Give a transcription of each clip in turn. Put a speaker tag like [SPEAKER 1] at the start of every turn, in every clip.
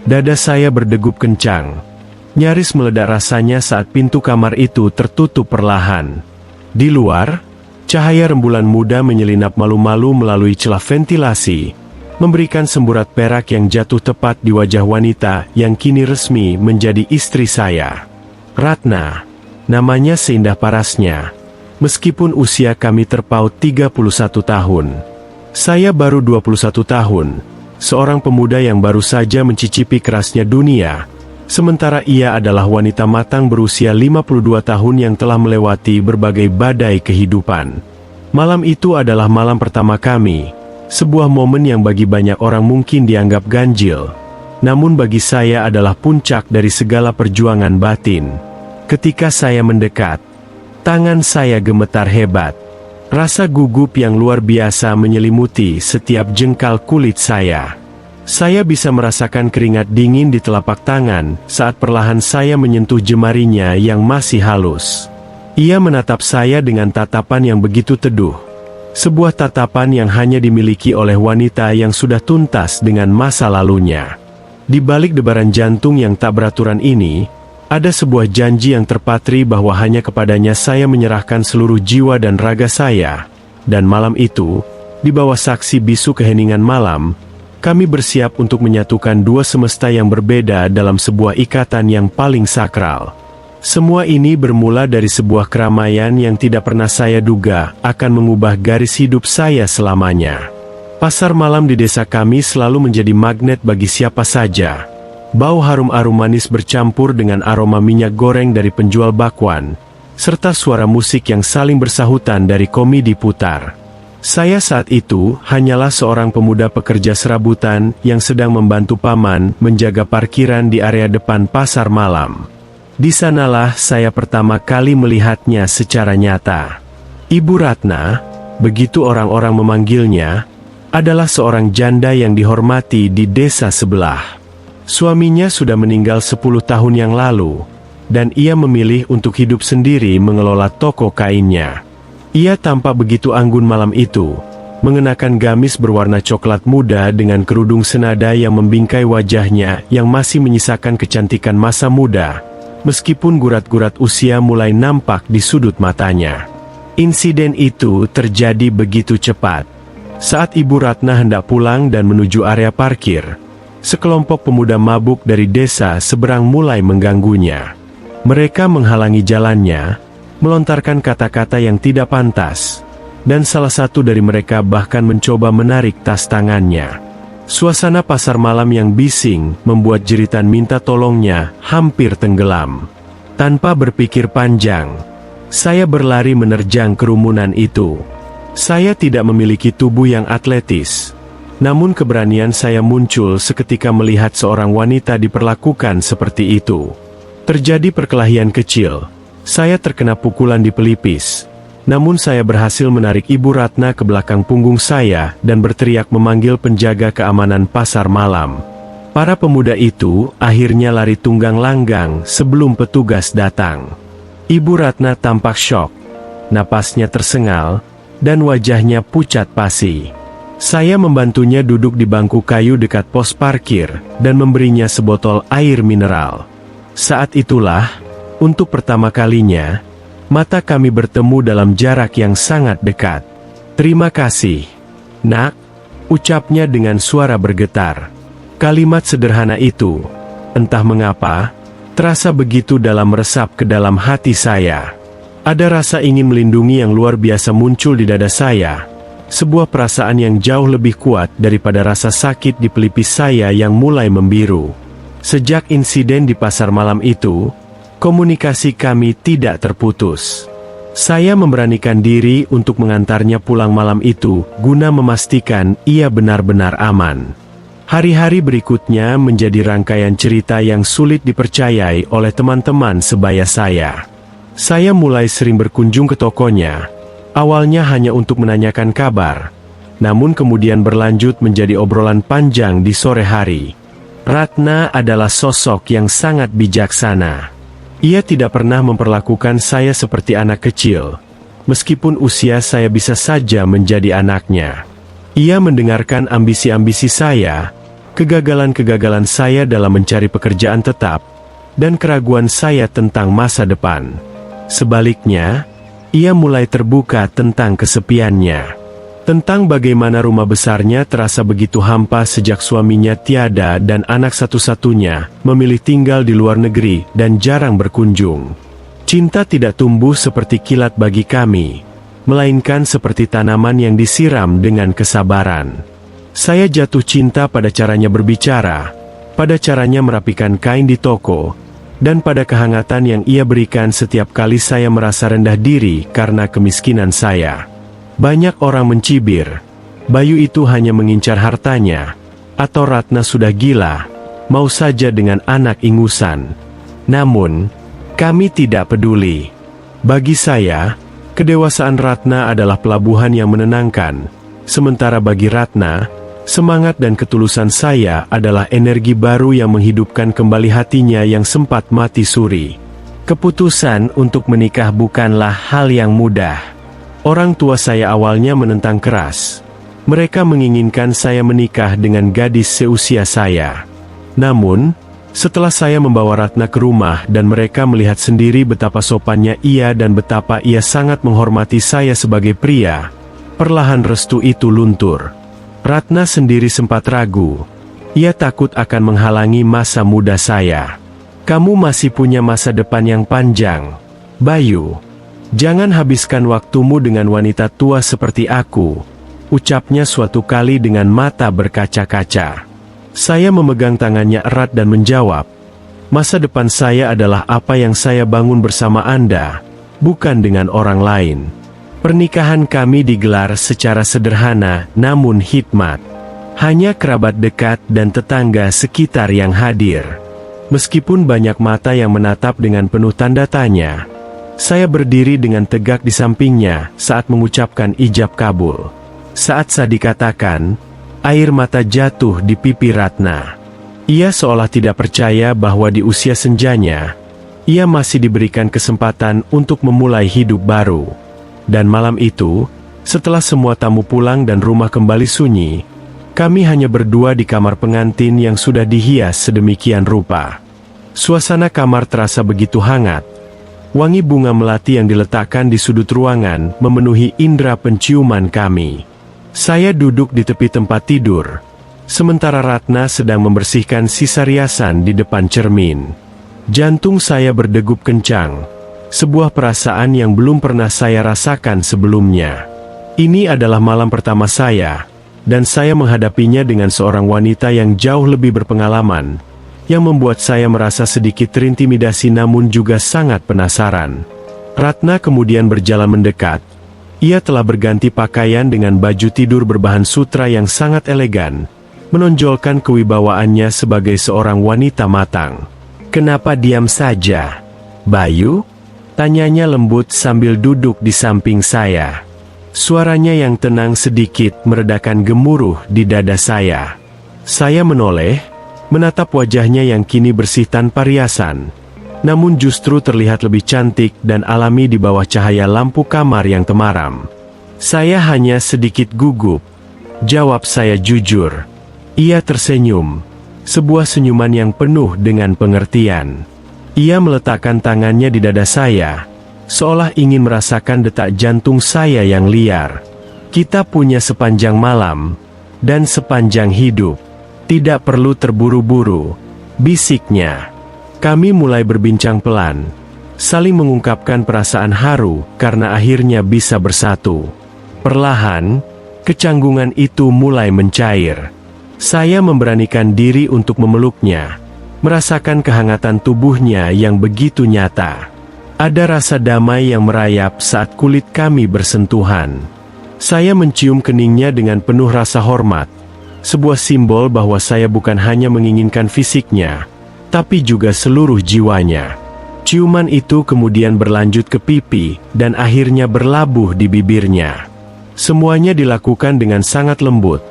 [SPEAKER 1] Dada saya berdegup kencang. Nyaris meledak rasanya saat pintu kamar itu tertutup perlahan. Di luar, cahaya rembulan muda menyelinap malu-malu melalui celah ventilasi, memberikan semburat perak yang jatuh tepat di wajah wanita yang kini resmi menjadi istri saya. Ratna, namanya seindah parasnya. Meskipun usia kami terpaut 31 tahun. Saya baru 21 tahun. Seorang pemuda yang baru saja mencicipi kerasnya dunia, sementara ia adalah wanita matang berusia 52 tahun yang telah melewati berbagai badai kehidupan. Malam itu adalah malam pertama kami, sebuah momen yang bagi banyak orang mungkin dianggap ganjil. Namun bagi saya adalah puncak dari segala perjuangan batin. Ketika saya mendekat, tangan saya gemetar hebat. Rasa gugup yang luar biasa menyelimuti setiap jengkal kulit saya. Saya bisa merasakan keringat dingin di telapak tangan saat perlahan saya menyentuh jemarinya yang masih halus. Ia menatap saya dengan tatapan yang begitu teduh. Sebuah tatapan yang hanya dimiliki oleh wanita yang sudah tuntas dengan masa lalunya. Di balik debaran jantung yang tak beraturan ini, ada sebuah janji yang terpatri bahwa hanya kepadanya saya menyerahkan seluruh jiwa dan raga saya. Dan malam itu, di bawah saksi bisu keheningan malam, kami bersiap untuk menyatukan dua semesta yang berbeda dalam sebuah ikatan yang paling sakral. Semua ini bermula dari sebuah keramaian yang tidak pernah saya duga akan mengubah garis hidup saya selamanya. Pasar malam di desa kami selalu menjadi magnet bagi siapa saja. Bau harum-harum manis bercampur dengan aroma minyak goreng dari penjual bakwan, serta suara musik yang saling bersahutan dari komedi putar. Saya saat itu hanyalah seorang pemuda pekerja serabutan yang sedang membantu paman menjaga parkiran di area depan pasar malam. Di sanalah saya pertama kali melihatnya secara nyata. Ibu Ratna, begitu orang-orang memanggilnya, adalah seorang janda yang dihormati di desa sebelah. Suaminya sudah meninggal 10 tahun yang lalu, dan ia memilih untuk hidup sendiri mengelola toko kainnya. Ia tampak begitu anggun malam itu, mengenakan gamis berwarna coklat muda dengan kerudung senada yang membingkai wajahnya yang masih menyisakan kecantikan masa muda, meskipun gurat-gurat usia mulai nampak di sudut matanya. Insiden itu terjadi begitu cepat. Saat Ibu Ratna hendak pulang dan menuju area parkir, sekelompok pemuda mabuk dari desa seberang mulai mengganggunya. Mereka menghalangi jalannya, melontarkan kata-kata yang tidak pantas, dan salah satu dari mereka bahkan mencoba menarik tas tangannya. Suasana pasar malam yang bising membuat jeritan minta tolongnya hampir tenggelam. Tanpa berpikir panjang, saya berlari menerjang kerumunan itu. Saya tidak memiliki tubuh yang atletis, namun keberanian saya muncul seketika melihat seorang wanita diperlakukan seperti itu. Terjadi perkelahian kecil. Saya terkena pukulan di pelipis. Namun saya berhasil menarik Ibu Ratna ke belakang punggung saya dan berteriak memanggil penjaga keamanan pasar malam. Para pemuda itu akhirnya lari tunggang langgang sebelum petugas datang. Ibu Ratna tampak syok. Napasnya tersengal, dan wajahnya pucat pasi. Saya membantunya duduk di bangku kayu dekat pos parkir, dan memberinya sebotol air mineral. Saat itulah, untuk pertama kalinya, mata kami bertemu dalam jarak yang sangat dekat. "Terima kasih, Nak," ucapnya dengan suara bergetar. Kalimat sederhana itu, entah mengapa, terasa begitu dalam meresap ke dalam hati saya. Ada rasa ingin melindungi yang luar biasa muncul di dada saya. Sebuah perasaan yang jauh lebih kuat daripada rasa sakit di pelipis saya yang mulai membiru. Sejak insiden di pasar malam itu, komunikasi kami tidak terputus. Saya memberanikan diri untuk mengantarnya pulang malam itu, guna memastikan ia benar-benar aman. Hari-hari berikutnya menjadi rangkaian cerita yang sulit dipercayai oleh teman-teman sebaya saya. Saya mulai sering berkunjung ke tokonya, awalnya hanya untuk menanyakan kabar, namun kemudian berlanjut menjadi obrolan panjang di sore hari. Ratna adalah sosok yang sangat bijaksana. Ia tidak pernah memperlakukan saya seperti anak kecil, meskipun usia saya bisa saja menjadi anaknya. Ia mendengarkan ambisi-ambisi saya, kegagalan-kegagalan saya dalam mencari pekerjaan tetap, dan keraguan saya tentang masa depan. Sebaliknya, ia mulai terbuka tentang kesepiannya. Tentang bagaimana rumah besarnya terasa begitu hampa sejak suaminya tiada dan anak satu-satunya memilih tinggal di luar negeri dan jarang berkunjung. Cinta tidak tumbuh seperti kilat bagi kami, melainkan seperti tanaman yang disiram dengan kesabaran. Saya jatuh cinta pada caranya berbicara, pada caranya merapikan kain di toko, dan pada kehangatan yang ia berikan setiap kali saya merasa rendah diri karena kemiskinan saya. Banyak orang mencibir, Bayu itu hanya mengincar hartanya, atau Ratna sudah gila, mau saja dengan anak ingusan. Namun, kami tidak peduli. Bagi saya, kedewasaan Ratna adalah pelabuhan yang menenangkan, sementara bagi Ratna, semangat dan ketulusan saya adalah energi baru yang menghidupkan kembali hatinya yang sempat mati suri. Keputusan untuk menikah bukanlah hal yang mudah. Orang tua saya awalnya menentang keras. Mereka menginginkan saya menikah dengan gadis seusia saya. Namun, setelah saya membawa Ratna ke rumah dan mereka melihat sendiri betapa sopannya ia dan betapa ia sangat menghormati saya sebagai pria, perlahan restu itu luntur. Ratna sendiri sempat ragu. Ia takut akan menghalangi masa muda saya. "Kamu masih punya masa depan yang panjang, Bayu. Jangan habiskan waktumu dengan wanita tua seperti aku," ucapnya suatu kali dengan mata berkaca-kaca. Saya memegang tangannya erat dan menjawab, "Masa depan saya adalah apa yang saya bangun bersama Anda, bukan dengan orang lain." Pernikahan kami digelar secara sederhana namun hikmat. Hanya kerabat dekat dan tetangga sekitar yang hadir. Meskipun banyak mata yang menatap dengan penuh tanda tanya, saya berdiri dengan tegak di sampingnya saat mengucapkan ijab kabul. Saat saya dikatakan, air mata jatuh di pipi Ratna. Ia seolah tidak percaya bahwa di usia senjanya, ia masih diberikan kesempatan untuk memulai hidup baru. Dan malam itu, setelah semua tamu pulang dan rumah kembali sunyi, kami hanya berdua di kamar pengantin yang sudah dihias sedemikian rupa. Suasana kamar terasa begitu hangat. Wangi bunga melati yang diletakkan di sudut ruangan memenuhi indera penciuman kami. Saya duduk di tepi tempat tidur, sementara Ratna sedang membersihkan sisa riasan di depan cermin. Jantung saya berdegup kencang, sebuah perasaan yang belum pernah saya rasakan sebelumnya. Ini adalah malam pertama saya, dan saya menghadapinya dengan seorang wanita yang jauh lebih berpengalaman, yang membuat saya merasa sedikit terintimidasi namun juga sangat penasaran. Ratna kemudian berjalan mendekat. Ia telah berganti pakaian dengan baju tidur berbahan sutra yang sangat elegan, menonjolkan kewibawaannya sebagai seorang wanita matang. "Kenapa diam saja, Bayu?" tanyanya lembut sambil duduk di samping saya. Suaranya yang tenang sedikit meredakan gemuruh di dada saya. Saya menoleh, menatap wajahnya yang kini bersih tanpa riasan, namun justru terlihat lebih cantik dan alami di bawah cahaya lampu kamar yang temaram. "Saya hanya sedikit gugup," jawab saya jujur. Ia tersenyum, sebuah senyuman yang penuh dengan pengertian. Ia meletakkan tangannya di dada saya, seolah ingin merasakan detak jantung saya yang liar. "Kita punya sepanjang malam, dan sepanjang hidup. Tidak perlu terburu-buru," bisiknya. Kami mulai berbincang pelan, saling mengungkapkan perasaan haru karena akhirnya bisa bersatu. Perlahan, kecanggungan itu mulai mencair. Saya memberanikan diri untuk memeluknya, merasakan kehangatan tubuhnya yang begitu nyata. Ada rasa damai yang merayap saat kulit kami bersentuhan. Saya mencium keningnya dengan penuh rasa hormat, sebuah simbol bahwa saya bukan hanya menginginkan fisiknya, tapi juga seluruh jiwanya. Ciuman itu kemudian berlanjut ke pipi, dan akhirnya berlabuh di bibirnya. Semuanya dilakukan dengan sangat lembut,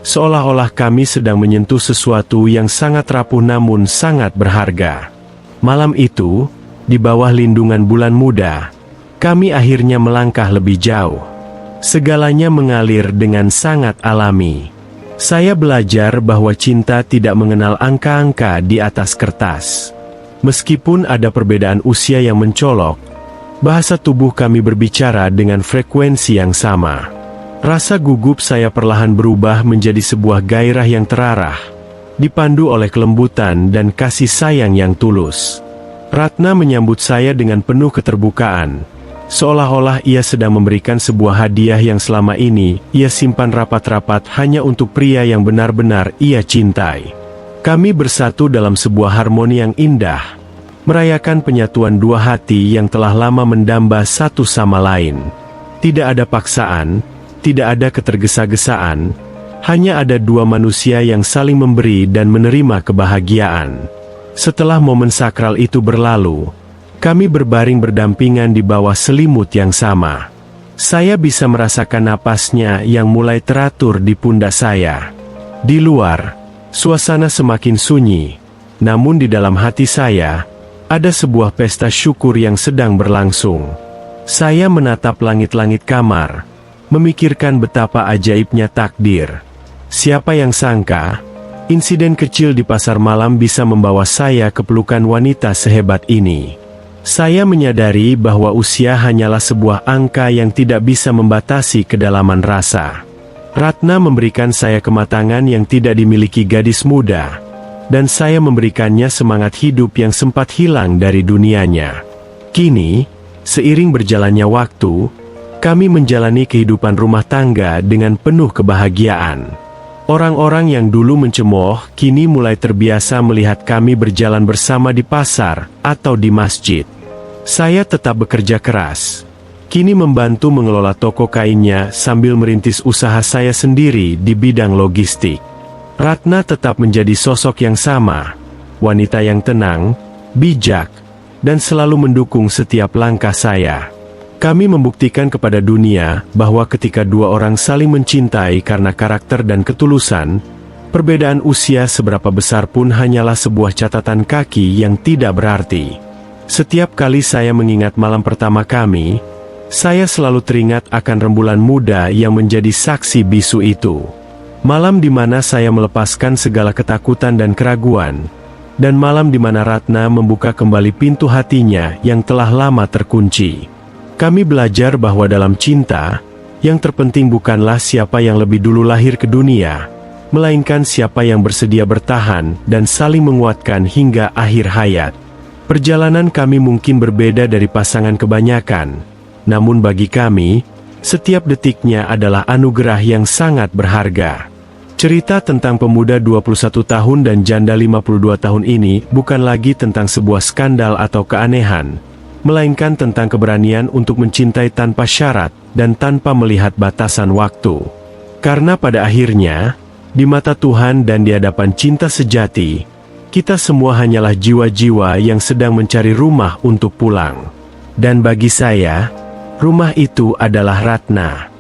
[SPEAKER 1] seolah-olah kami sedang menyentuh sesuatu yang sangat rapuh namun sangat berharga. Malam itu, di bawah lindungan bulan muda, kami akhirnya melangkah lebih jauh. Segalanya mengalir dengan sangat alami. Saya belajar bahwa cinta tidak mengenal angka-angka di atas kertas. Meskipun ada perbedaan usia yang mencolok, bahasa tubuh kami berbicara dengan frekuensi yang sama. Rasa gugup saya perlahan berubah menjadi sebuah gairah yang terarah, dipandu oleh kelembutan dan kasih sayang yang tulus. Ratna menyambut saya dengan penuh keterbukaan, seolah-olah ia sedang memberikan sebuah hadiah yang selama ini ia simpan rapat-rapat hanya untuk pria yang benar-benar ia cintai. Kami bersatu dalam sebuah harmoni yang indah, merayakan penyatuan dua hati yang telah lama mendamba satu sama lain. Tidak ada paksaan, tidak ada ketergesa-gesaan, hanya ada dua manusia yang saling memberi dan menerima kebahagiaan. Setelah momen sakral itu berlalu, kami berbaring berdampingan di bawah selimut yang sama. Saya bisa merasakan napasnya yang mulai teratur di pundak saya. Di luar, suasana semakin sunyi, namun di dalam hati saya, ada sebuah pesta syukur yang sedang berlangsung. Saya menatap langit-langit kamar, memikirkan betapa ajaibnya takdir. Siapa yang sangka, insiden kecil di pasar malam bisa membawa saya ke pelukan wanita sehebat ini. Saya menyadari bahwa usia hanyalah sebuah angka yang tidak bisa membatasi kedalaman rasa. Ratna memberikan saya kematangan yang tidak dimiliki gadis muda, dan saya memberikannya semangat hidup yang sempat hilang dari dunianya. Kini, seiring berjalannya waktu, kami menjalani kehidupan rumah tangga dengan penuh kebahagiaan. Orang-orang yang dulu mencemooh kini mulai terbiasa melihat kami berjalan bersama di pasar atau di masjid. Saya tetap bekerja keras, kini membantu mengelola toko kainnya sambil merintis usaha saya sendiri di bidang logistik. Ratna tetap menjadi sosok yang sama, wanita yang tenang, bijak, dan selalu mendukung setiap langkah saya. Kami membuktikan kepada dunia bahwa ketika dua orang saling mencintai karena karakter dan ketulusan, perbedaan usia seberapa besar pun hanyalah sebuah catatan kaki yang tidak berarti. Setiap kali saya mengingat malam pertama kami, saya selalu teringat akan rembulan muda yang menjadi saksi bisu itu. Malam di mana saya melepaskan segala ketakutan dan keraguan, dan malam di mana Ratna membuka kembali pintu hatinya yang telah lama terkunci. Kami belajar bahwa dalam cinta, yang terpenting bukanlah siapa yang lebih dulu lahir ke dunia, melainkan siapa yang bersedia bertahan dan saling menguatkan hingga akhir hayat. Perjalanan kami mungkin berbeda dari pasangan kebanyakan, namun bagi kami, setiap detiknya adalah anugerah yang sangat berharga. Cerita tentang pemuda 21 tahun dan janda 52 tahun ini bukan lagi tentang sebuah skandal atau keanehan, melainkan tentang keberanian untuk mencintai tanpa syarat dan tanpa melihat batasan waktu. Karena pada akhirnya, di mata Tuhan dan di hadapan cinta sejati, kita semua hanyalah jiwa-jiwa yang sedang mencari rumah untuk pulang. Dan bagi saya, rumah itu adalah Ratna.